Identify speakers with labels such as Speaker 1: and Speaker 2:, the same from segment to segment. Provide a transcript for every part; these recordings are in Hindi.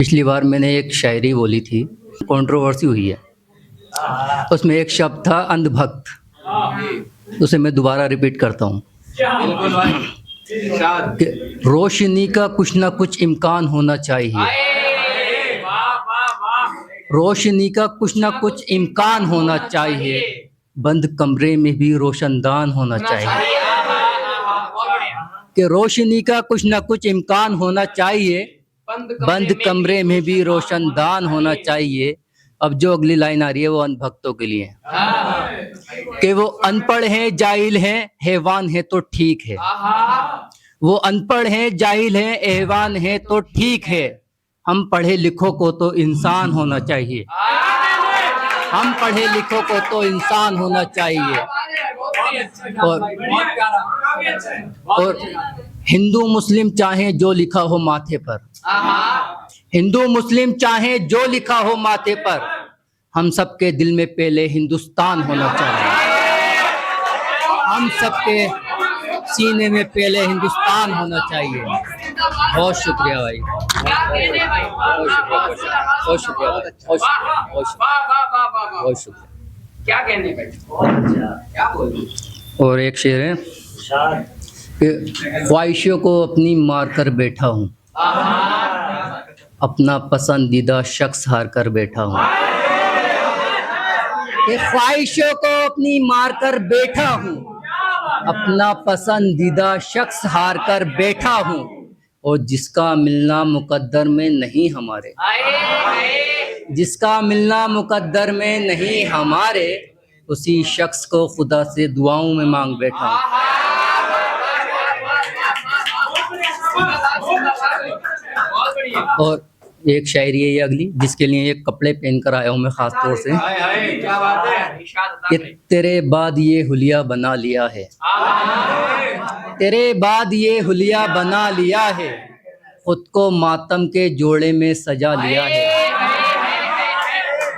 Speaker 1: पिछली बार मैंने एक शायरी बोली थी, कंट्रोवर्सी हुई है। उसमें एक शब्द था अंधभक्त। उसे मैं दोबारा रिपीट करता हूँ कि रोशनी का कुछ ना कुछ इम्कान होना चाहिए। रोशनी का कुछ ना कुछ इम्कान होना चाहिए। बंद कमरे में भी रोशनदान होना चाहिए। कि रोशनी का कुछ ना कुछ इम्कान होना चाहिए, बंद कमरे में भी रोशनदान होना चाहिए। अब जो अगली लाइन आ रही है वो अंधभक्तों के लिए कि वो अनपढ़ हैं, जाहिल हैं, हैवान है तो ठीक है। वो अनपढ़ हैं, जाहिल हैं, हैवान है तो ठीक है। हम पढ़े लिखों को तो इंसान होना चाहिए। हम पढ़े लिखों को तो इंसान होना चाहिए। और हिंदू मुस्लिम चाहे जो लिखा हो माथे पर, हिंदू मुस्लिम चाहे जो लिखा हो माथे पर, हम सबके दिल में पहले हिंदुस्तान होना चाहिए। हम सबके सीने में पहले हिंदुस्तान होना चाहिए। बहुत शुक्रिया भाई, बहुत शुक्रिया, बहुत शुक्रिया।
Speaker 2: क्या कहने भाई, क्या बोल।
Speaker 1: और एक शेर है कि ख्वाहिशों को अपनी मार कर बैठा हूँ, अपना पसंदीदा शख्स हार कर बैठा हूँ। कि ख्वाहिशों को अपनी मार कर बैठा हूँ, अपना पसंदीदा शख्स हार कर बैठा हूँ। और जिसका मिलना मुकद्दर में नहीं हमारे, जिसका मिलना मुकद्दर में नहीं हमारे, उसी शख्स को खुदा से दुआओं में मांग बैठा हूँ। और एक शायरी है ये अगली, जिसके लिए ये कपड़े पहन कर आया हूँ मैं खास तौर से।
Speaker 2: क्या बात है,
Speaker 1: कि तेरे बाद ये हुलिया बना लिया है, तेरे बाद ये हुलिया बना लिया है, खुद को मातम के जोड़े में सजा लिया है।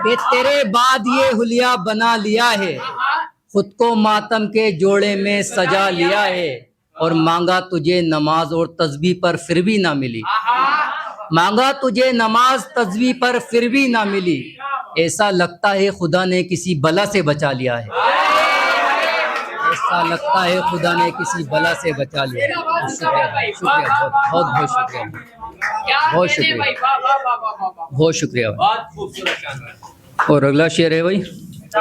Speaker 1: कि तेरे बाद ये हुलिया बना लिया है, खुद को मातम के जोड़े में सजा लिया है। और मांगा तुझे नमाज और तस्बीह पर फिर भी ना मिली, मांगा तुझे नमाज तस्बीह पर फिर भी ना मिली। ऐसा लगता है खुदा ने किसी बला से बचा लिया है। ऐसा लगता है खुदा ने किसी बला से बचा लिया है। शुक्रिया, शुक्रिया, बहुत बहुत शुक्रिया, बहुत शुक्रिया, बहुत शुक्रिया। और अगला शेर है भाई।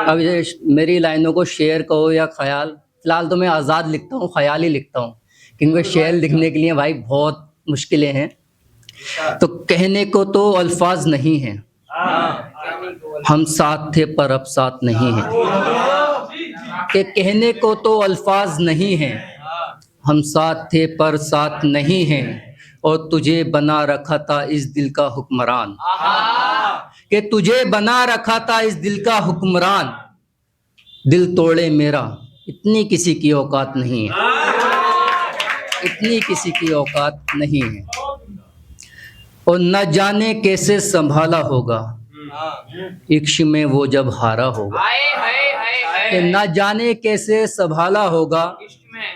Speaker 1: अब ये मेरी लाइनों को शेर कहो या ख्याल, फिलहाल तो मैं आज़ाद लिखता हूँ, ख्याल ही लिखता हूँ, क्योंकि शेर लिखने के लिए भाई बहुत मुश्किलें हैं। तो कहने को तो अल्फाज नहीं हैं, हम साथ थे पर अब साथ नहीं हैं। कि कहने को तो अल्फाज नहीं हैं, हम साथ थे पर साथ नहीं हैं। और तुझे बना रखा था इस दिल का हुक्मरान, कि तुझे बना रखा था इस दिल का हुक्मरान। दिल तोड़े मेरा इतनी किसी की औकात नहीं है, इतनी किसी की औकात नहीं है। और न जाने कैसे संभाला होगा इश्क में वो जब हारा होगा। कि न जाने कैसे संभाला होगा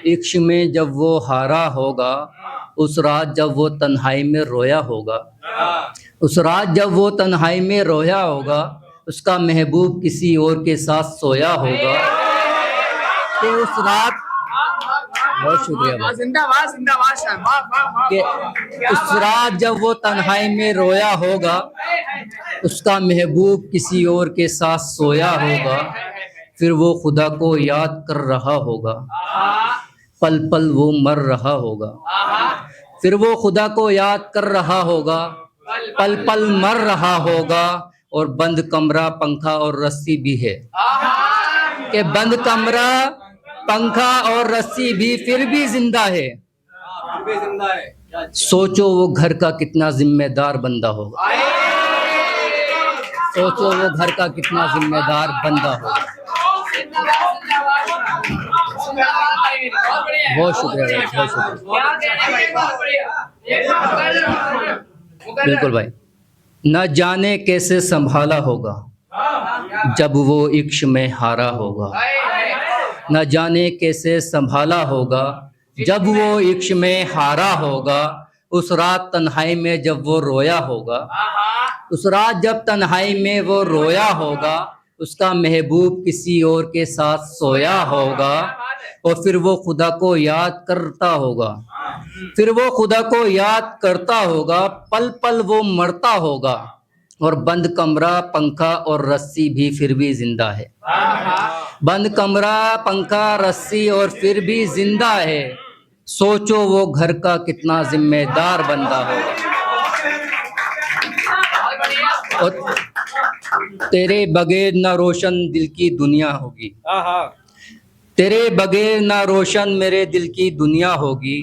Speaker 1: इश्क में जब वो हारा होगा। उस रात जब वो तन्हाई में रोया होगा, उस रात जब वो तन्हाई में रोया होगा, उसका महबूब किसी और के साथ सोया होगा। कि उस रात, बहुत शुक्रिया,
Speaker 2: जिंदाबाद जिंदाबाद।
Speaker 1: कि उस रात जब वो तन्हाई में रोया होगा, उसका महबूब किसी और के साथ सोया होगा। फिर वो खुदा को याद कर रहा होगा, पल पल वो मर रहा होगा। फिर वो खुदा को याद कर रहा होगा, पल पल मर रहा होगा। और बंद कमरा, पंखा और रस्सी भी है, कि बंद कमरा, पंखा और रस्सी भी फिर भी जिंदा है। सोचो वो घर का कितना जिम्मेदार बंदा होगा, सोचो वो घर का कितना जिम्मेदार बंदा होगा। बहुत शुक्रिया भाई, बहुत शुक्रिया। बिल्कुल भाई। न जाने कैसे संभाला होगा जब वो इश्क में हारा होगा, न जाने कैसे संभाला होगा जब वो इश्क में हारा होगा। उस रात तन्हाई में जब वो रोया होगा, उस रात जब तन्हाई में वो रोया होगा, उसका महबूब किसी और के साथ सोया होगा, और फिर वो खुदा को याद करता होगा, फिर वो खुदा को याद करता होगा, पल पल वो मरता होगा, और बंद कमरा पंखा और रस्सी भी फिर भी जिंदा है। बंद कमरा पंखा रस्सी और फिर भी जिंदा है। सोचो वो घर का कितना जिम्मेदार बंदा होगा। और तेरे बगैर ना रोशन दिल की दुनिया होगी, तेरे बगैर ना रोशन मेरे दिल की दुनिया होगी।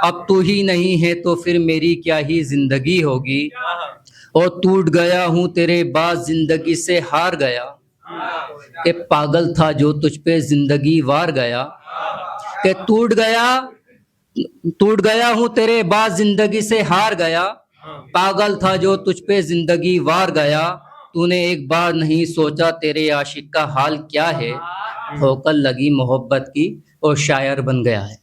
Speaker 1: अब तू ही नहीं है तो फिर मेरी क्या ही जिंदगी होगी। और टूट गया हूँ तेरे बाद जिंदगी से हार गया, कि पागल था जो तुझ पे जिंदगी वार गया। कि टूट गया हूँ तेरे बाद जिंदगी से हार गया, पागल था जो तुझ पे जिंदगी वार गया। तूने एक बार नहीं सोचा तेरे आशिक का हाल क्या है, ठोकर लगी मोहब्बत की और शायर बन गया है।